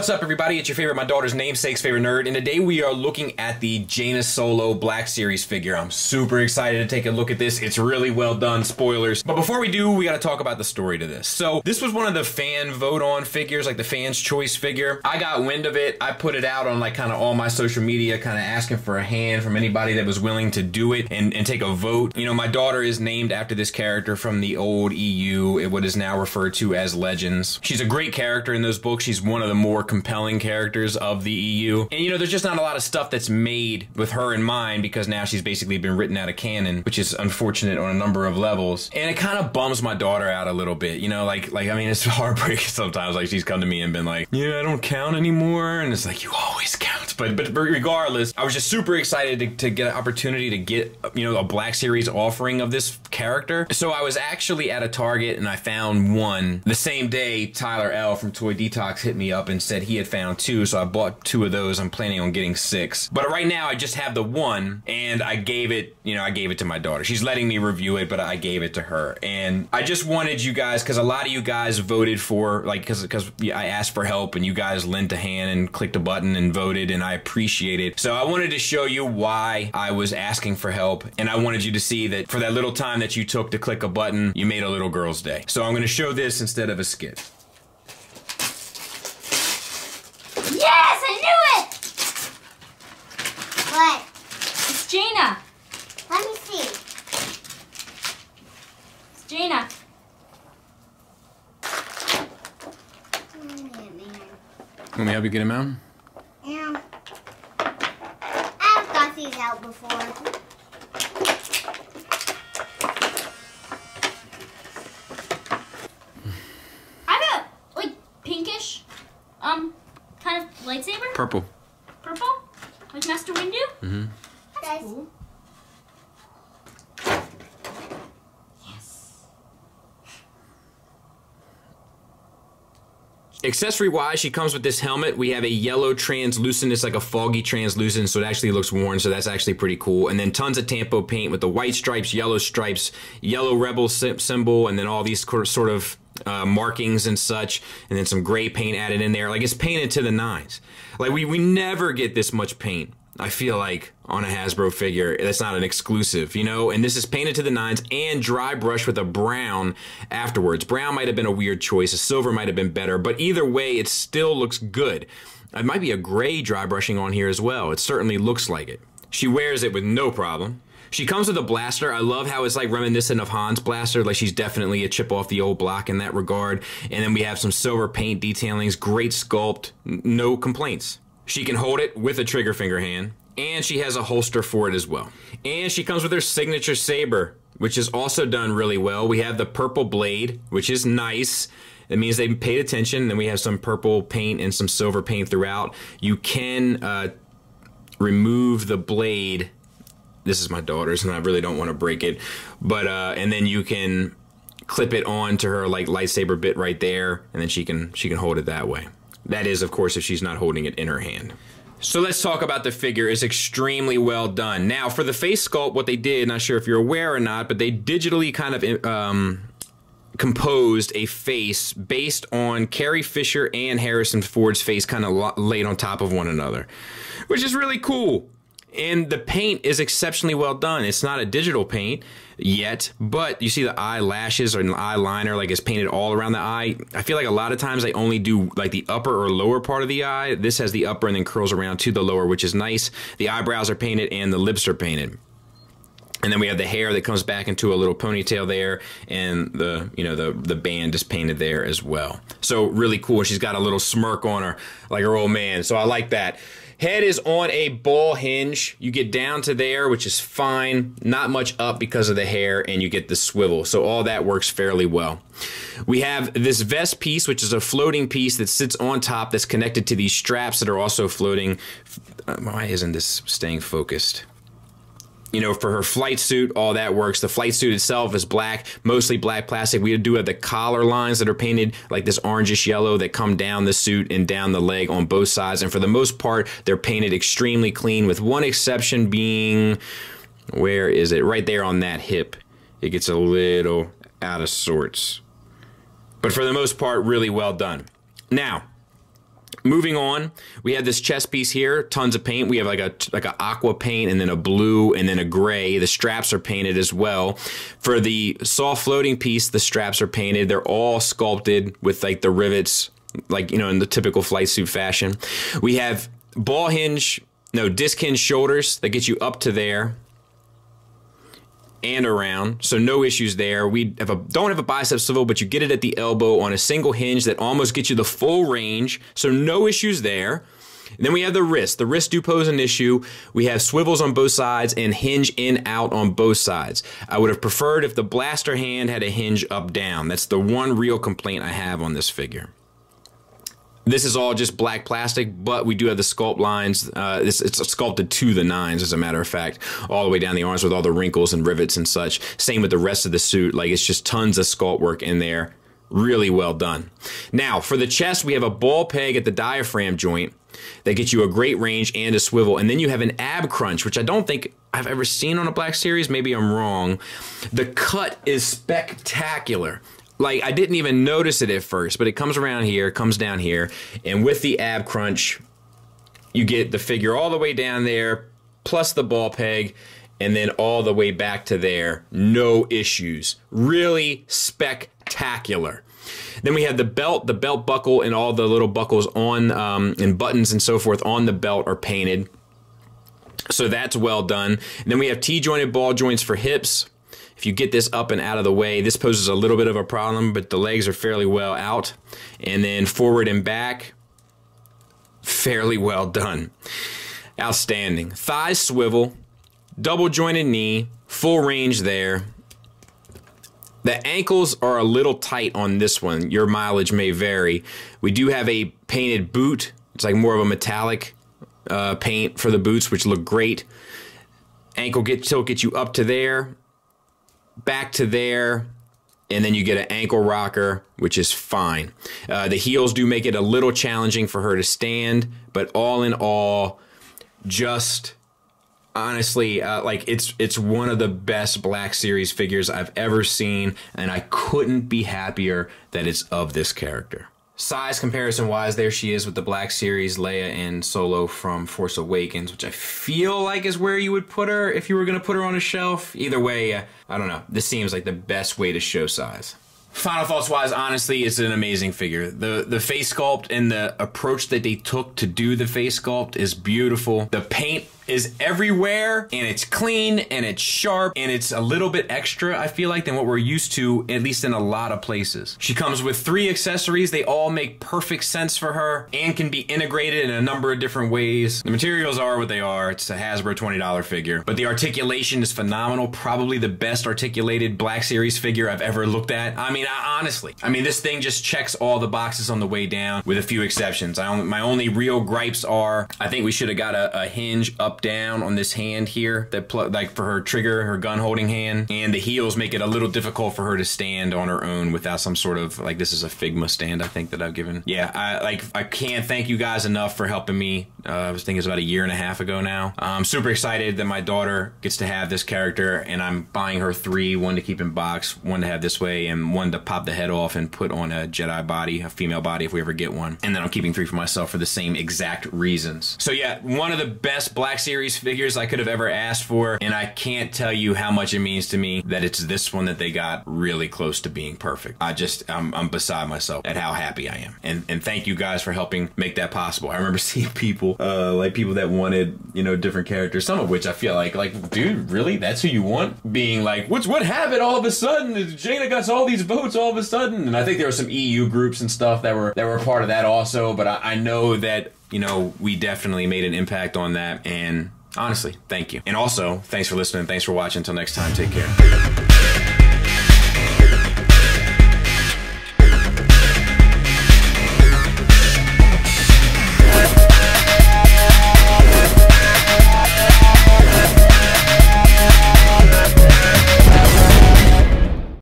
What's up, everybody? It's your favorite, my daughter's namesake's favorite nerd, and today we are looking at the Jaina Solo Black Series figure. I'm super excited to take a look at this. It's really well done, spoilers. But before we do, we gotta talk about the story to this. So, this was one of the fan vote-on figures, like the fan's choice figure. I got wind of it. I put it out on like kind of all my social media, kind of asking for a hand from anybody that was willing to do it and take a vote. You know, my daughter is named after this character from the old EU, what is now referred to as Legends. She's a great character in those books. She's one of the more compelling characters of the EU. And you know, there's just not a lot of stuff that's made with her in mind because now she's basically been written out of canon, which is unfortunate on a number of levels. And it kind of bums my daughter out a little bit, you know, like I mean, it's heartbreaking sometimes. Like she's come to me and been like, yeah, I don't count anymore. And it's like, you always count. But regardless, I was just super excited to get an opportunity to get, you know, a Black Series offering of this character. So I was actually at a Target and I found one. The same day, Tyler L from Toy Detox hit me up and said he had found two, so I bought two of those. I'm planning on getting 6. But right now I just have the one, and I gave it, you know, I gave it to my daughter. She's letting me review it, but I gave it to her. And I just wanted you guys, because a lot of you guys voted for, like, because I asked for help and you guys lent a hand and clicked a button and voted, and I appreciate it. So I wanted to show you why I was asking for help, and I wanted you to see that for that little time that you took to click a button, you made a little girl's day. So I'm going to show this instead of a skit. Yes, I knew it! What? It's Jaina. Let me see. It's Jaina. Want me to help you get him out? Yeah. I've got these out before. I have a, like, pinkish, kind of lightsaber. Purple. Purple? Like Master Windu? Mm-hmm. That's cool. Yes. Accessory-wise, she comes with this helmet. We have a yellow translucent. It's like a foggy translucent, so it actually looks worn, so that's actually pretty cool. And then tons of Tampo paint with the white stripes, yellow Rebel symbol, and then all these sort of markings and such, and then some gray paint added in there. Like, it's painted to the nines. Like, we never get this much paint, I feel like, on a Hasbro figure. That's not an exclusive, you know? And this is painted to the nines and dry brush with a brown afterwards. Brown might have been a weird choice. A silver might have been better, but either way, it still looks good. It might be a gray dry brushing on here as well. It certainly looks like it. She wears it with no problem. She comes with a blaster. I love how it's like reminiscent of Han's blaster. Like, she's definitely a chip off the old block in that regard. And then we have some silver paint detailings, great sculpt, no complaints. She can hold it with a trigger finger hand, and she has a holster for it as well. And she comes with her signature saber, which is also done really well. We have the purple blade, which is nice. It means they paid attention. And then we have some purple paint and some silver paint throughout. You can remove the blade. This is my daughter's, and I really don't want to break it. But and then you can clip it onto her like lightsaber bit right there, and then she can hold it that way. That is, of course, if she's not holding it in her hand. So let's talk about the figure. It's extremely well done. Now, for the face sculpt, what they did, not sure if you're aware or not, but they digitally kind of composed a face based on Carrie Fisher and Harrison Ford's face kind of laid on top of one another, which is really cool. And the paint is exceptionally well done. It's not a digital paint yet, but you see the eyelashes or an eyeliner, like, it's painted all around the eye. I feel like a lot of times they only do like the upper or lower part of the eye. This has the upper and then curls around to the lower, which is nice. The eyebrows are painted and the lips are painted. And then we have the hair that comes back into a little ponytail there, and the, you know, the band is painted there as well. So really cool. She's got a little smirk on her, like her old man. So I like that. Head is on a ball hinge. You get down to there, which is fine. Not much up because of the hair, and you get the swivel. So all that works fairly well. We have this vest piece, which is a floating piece that sits on top that's connected to these straps that are also floating. Why isn't this staying focused? You know, for her flight suit, all that works. The flight suit itself is black, mostly black plastic. We do have the collar lines that are painted like this orangish yellow that come down the suit and down the leg on both sides. And for the most part, they're painted extremely clean, with one exception being, where is it? Right there on that hip. It gets a little out of sorts. But for the most part, really well done. Now, Moving on, we have this chest piece here, tons of paint. We have like a aqua paint and then a blue and then a gray. The straps are painted as well. For the soft floating piece, the straps are painted. They're all sculpted with like the rivets, like, you know, in the typical flight suit fashion. We have disc hinge shoulders that get you up to there and around, so no issues there. We don't have a bicep swivel, but you get it at the elbow on a single hinge that almost gets you the full range, so no issues there. And then we have the wrist. The wrists do pose an issue. We have swivels on both sides and hinge in out on both sides. I would have preferred if the blaster hand had a hinge up down. That's the one real complaint I have on this figure. This is all just black plastic, but we do have the sculpt lines. It's sculpted to the nines, as a matter of fact, all the way down the arms with all the wrinkles and rivets and such. Same with the rest of the suit. Like, it's just tons of sculpt work in there. Really well done. Now, for the chest, we have a ball peg at the diaphragm joint that gets you a great range and a swivel. And then you have an ab crunch, which I don't think I've ever seen on a Black Series. Maybe I'm wrong. The cut is spectacular. Like, I didn't even notice it at first, but it comes around here, comes down here, and with the ab crunch, you get the figure all the way down there, plus the ball peg, and then all the way back to there. No issues. Really spectacular. Then we have the belt buckle, and all the little buckles on, and buttons and so forth on the belt are painted. So that's well done. And then we have T-jointed ball joints for hips. If you get this up and out of the way, this poses a little bit of a problem, but the legs are fairly well out. And then forward and back, fairly well done. Outstanding. Thighs swivel, double jointed knee, full range there. The ankles are a little tight on this one. Your mileage may vary. We do have a painted boot. It's like more of a metallic paint for the boots, which look great. Ankle tilt gets you up to there, back to there, and then you get an ankle rocker, which is fine. The heels do make it a little challenging for her to stand, but all in all, just honestly, like, it's one of the best Black Series figures I've ever seen, and I couldn't be happier that it's of this character. Size comparison wise, there she is with the Black Series Leia and Solo from Force Awakens, which I feel like is where you would put her if you were going to put her on a shelf. Either way, I don't know. This seems like the best way to show size. Final thoughts wise, honestly, it's an amazing figure. The face sculpt and the approach that they took to do the face sculpt is beautiful. The paint is everywhere, and it's clean, and it's sharp, and it's a little bit extra, I feel like, than what we're used to, at least in a lot of places. She comes with 3 accessories. They all make perfect sense for her and can be integrated in a number of different ways. The materials are what they are. It's a Hasbro $20 figure, but the articulation is phenomenal. Probably the best articulated Black Series figure I've ever looked at. I mean, honestly, this thing just checks all the boxes on the way down, with a few exceptions. My only real gripes are, I think we should have got a hinge up down on this hand here, that like for her trigger, her gun holding hand, and the heels make it a little difficult for her to stand on her own without some sort of, like, this is a Figma stand, I think, that I've given. Yeah, I can't thank you guys enough for helping me. I was thinking it's about 1.5 years ago now. I'm super excited that my daughter gets to have this character, and I'm buying her 3, one to keep in box, one to have this way, and one to pop the head off and put on a Jedi body, a female body if we ever get one. And then I'm keeping 3 for myself for the same exact reasons. So yeah, one of the best Black Series figures I could have ever asked for, and I can't tell you how much it means to me that it's this one that they got really close to being perfect. I'm beside myself at how happy I am. And thank you guys for helping make that possible. I remember seeing people, like people that wanted, you know, different characters, some of which I feel like, dude, really? That's who you want? Being like, what happened all of a sudden? Jaina got all these votes all of a sudden. And I think there were some EU groups and stuff that were part of that also, but I know that, you know, we definitely made an impact on that, and honestly, thank you. And also, thanks for listening. Thanks for watching. Until next time, take care.